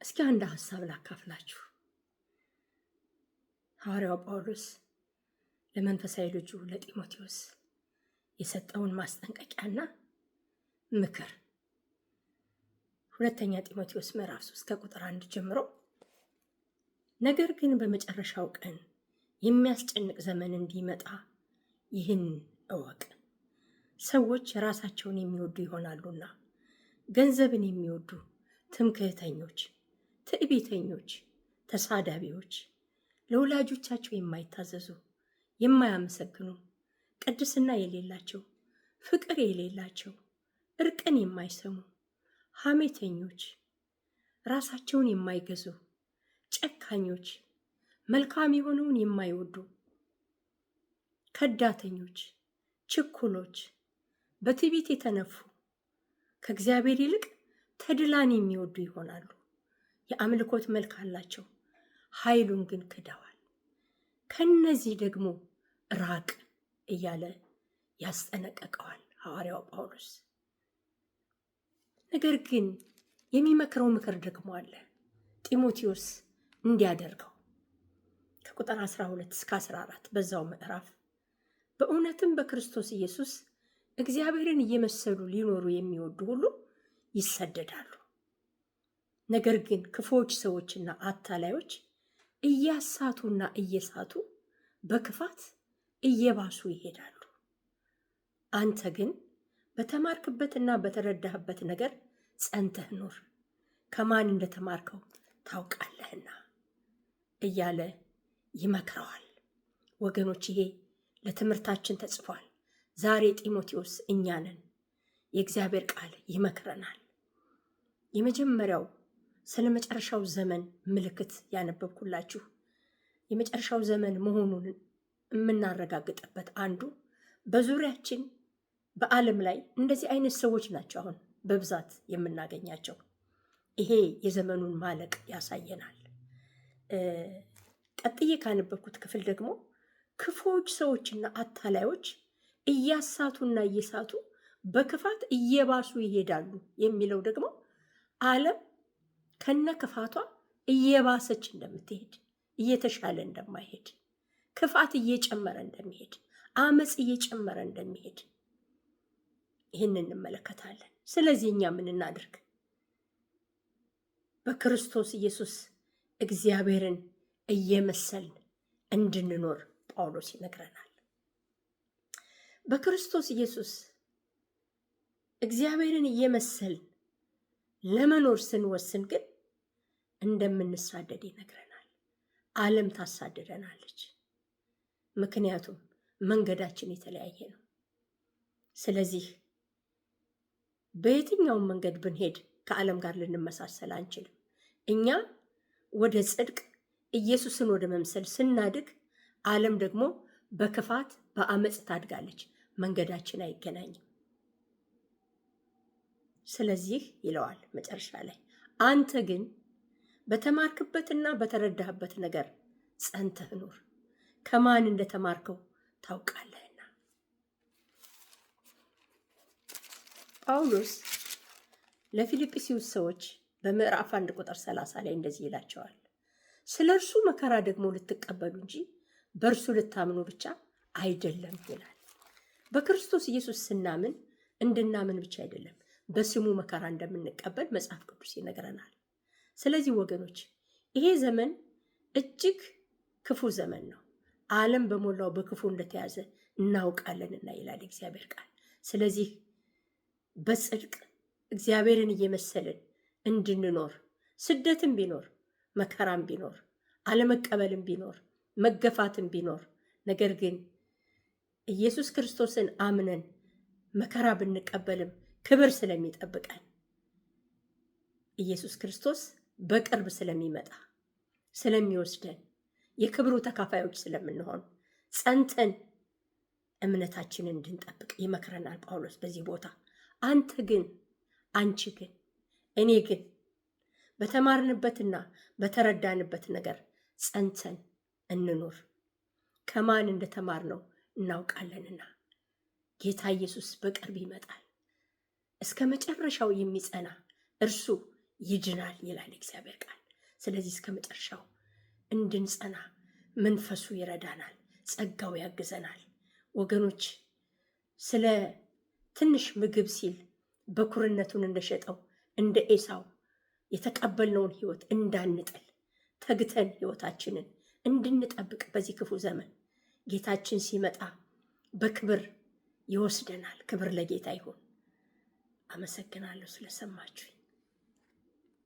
እስኪ አንድ ሐሳብ ላካፍላችሁ። ሐዋርያው ጳውሎስ ለመንፈሳዊ ልጁ ለጢሞቴዎስ የሰጠውን ማስጠንቀቂያና ምክር ሁለተኛ ጢሞቴዎስ ምዕራፍ 3 ከቁጥር 1 ጀምሮ ነገር ግን በመጨረሻው ቀን የሚያስጨንቅ ዘመን እንዲመጣ ይህን እወቅ። ሰዎች ራሳቸውን የሚወዱ ይሆናሉና፣ ገንዘብን የሚወዱ፣ ትምክህተኞች፣ ትዕቢተኞች፣ ተሳዳቢዎች፣ ለወላጆቻቸው የማይታዘዙ፣ የማያመሰግኑ፣ ቅድስና የሌላቸው፣ ፍቅር የሌላቸው፣ እርቅን የማይሰሙ፣ ሐሜተኞች፣ ራሳቸውን የማይገዙ፣ ጨካኞች፣ መልካም የሆነውን የማይወዱ፣ ከዳተኞች፣ ችኩሎች፣ በትዕቢት የተነፉ፣ ከእግዚአብሔር ይልቅ ተድላን የሚወዱ ይሆናሉ። የአምልኮት መልክ አላቸው፣ ኃይሉን ግን ክደዋል። ከነዚህ ደግሞ ራቅ እያለ ያስጠነቀቀዋል ሐዋርያው ጳውሎስ። ነገር ግን የሚመክረው ምክር ደግሞ አለ ጢሞቴዎስ እንዲያደርገው። ከቁጥር 12 እስከ 14 በዛው ምዕራፍ በእውነትም በክርስቶስ ኢየሱስ እግዚአብሔርን እየመሰሉ ሊኖሩ የሚወዱ ሁሉ ይሰደዳሉ። ነገር ግን ክፉዎች ሰዎችና አታላዮች እያሳቱና እየሳቱ በክፋት እየባሱ ይሄዳሉ። አንተ ግን በተማርክበትና በተረዳህበት ነገር ጸንተህ ኑር፣ ከማን እንደተማርከው ታውቃለህና እያለ ይመክረዋል። ወገኖች፣ ይሄ ለትምህርታችን ተጽፏል። ዛሬ ጢሞቴዎስ እኛ ነን። የእግዚአብሔር ቃል ይመክረናል። የመጀመሪያው ስለ መጨረሻው ዘመን ምልክት ያነበብኩላችሁ የመጨረሻው ዘመን መሆኑን የምናረጋግጥበት አንዱ በዙሪያችን በዓለም ላይ እንደዚህ አይነት ሰዎች ናቸው አሁን በብዛት የምናገኛቸው። ይሄ የዘመኑን ማለቅ ያሳየናል። ቀጥዬ ካነበብኩት ክፍል ደግሞ ክፉዎች ሰዎችና አታላዮች እያሳቱና እየሳቱ በክፋት እየባሱ ይሄዳሉ የሚለው ደግሞ ዓለም ከነ ክፋቷ እየባሰች እንደምትሄድ፣ እየተሻለ እንደማይሄድ፣ ክፋት እየጨመረ እንደሚሄድ፣ አመፅ እየጨመረ እንደሚሄድ ይህን እንመለከታለን። ስለዚህ እኛ ምን እናድርግ? በክርስቶስ ኢየሱስ እግዚአብሔርን እየመሰልን እንድንኖር ጳውሎስ ይነግረናል። በክርስቶስ ኢየሱስ እግዚአብሔርን እየመሰልን ለመኖር ስንወስን ግን እንደምንሳደድ ይነግረናል። ዓለም ታሳድደናለች። ምክንያቱም መንገዳችን የተለያየ ነው። ስለዚህ በየትኛውም መንገድ ብንሄድ ከዓለም ጋር ልንመሳሰል አንችልም። እኛ ወደ ጽድቅ ኢየሱስን ወደ መምሰል ስናድግ፣ ዓለም ደግሞ በክፋት በአመፅ ታድጋለች። መንገዳችን አይገናኝም። ስለዚህ ይለዋል መጨረሻ ላይ አንተ ግን በተማርክበትና በተረዳህበት ነገር ጸንተህ ኑር፣ ከማን እንደተማርከው ታውቃለህና። ጳውሎስ ለፊልጵስዩስ ሰዎች በምዕራፍ 1 ቁጥር 30 ላይ እንደዚህ ይላቸዋል። ስለ እርሱ መከራ ደግሞ ልትቀበሉ እንጂ በእርሱ ልታምኑ ብቻ አይደለም ይላል። በክርስቶስ ኢየሱስ ስናምን እንድናምን ብቻ አይደለም፣ በስሙ መከራ እንደምንቀበል መጽሐፍ ቅዱስ ይነግረናል። ስለዚህ ወገኖች፣ ይሄ ዘመን እጅግ ክፉ ዘመን ነው። ዓለም በሞላው በክፉ እንደተያዘ እናውቃለንና ይላል እግዚአብሔር ቃል። ስለዚህ በጽድቅ እግዚአብሔርን እየመሰልን እንድንኖር፣ ስደትም ቢኖር፣ መከራም ቢኖር፣ አለመቀበልም ቢኖር፣ መገፋትም ቢኖር፣ ነገር ግን ኢየሱስ ክርስቶስን አምነን መከራ ብንቀበልም ክብር ስለሚጠብቀን ኢየሱስ ክርስቶስ በቅርብ ስለሚመጣ ስለሚወስደን የክብሩ ተካፋዮች ስለምንሆን ጸንተን እምነታችንን እንድንጠብቅ ይመክረናል ጳውሎስ በዚህ ቦታ። አንተ ግን፣ አንቺ ግን፣ እኔ ግን በተማርንበትና በተረዳንበት ነገር ጸንተን እንኑር፣ ከማን እንደተማርነው እናውቃለንና። ጌታ ኢየሱስ በቅርብ ይመጣል። እስከ መጨረሻው የሚጸና እርሱ ይድናል ይላል እግዚአብሔር ቃል። ስለዚህ እስከ መጨረሻው እንድንጸና መንፈሱ ይረዳናል፣ ጸጋው ያግዘናል። ወገኖች ስለ ትንሽ ምግብ ሲል በኩርነቱን እንደሸጠው እንደ ኤሳው የተቀበልነውን ሕይወት እንዳንጥል ተግተን ሕይወታችንን እንድንጠብቅ በዚህ ክፉ ዘመን ጌታችን ሲመጣ በክብር ይወስደናል። ክብር ለጌታ ይሁን። አመሰግናለሁ ስለሰማችሁኝ።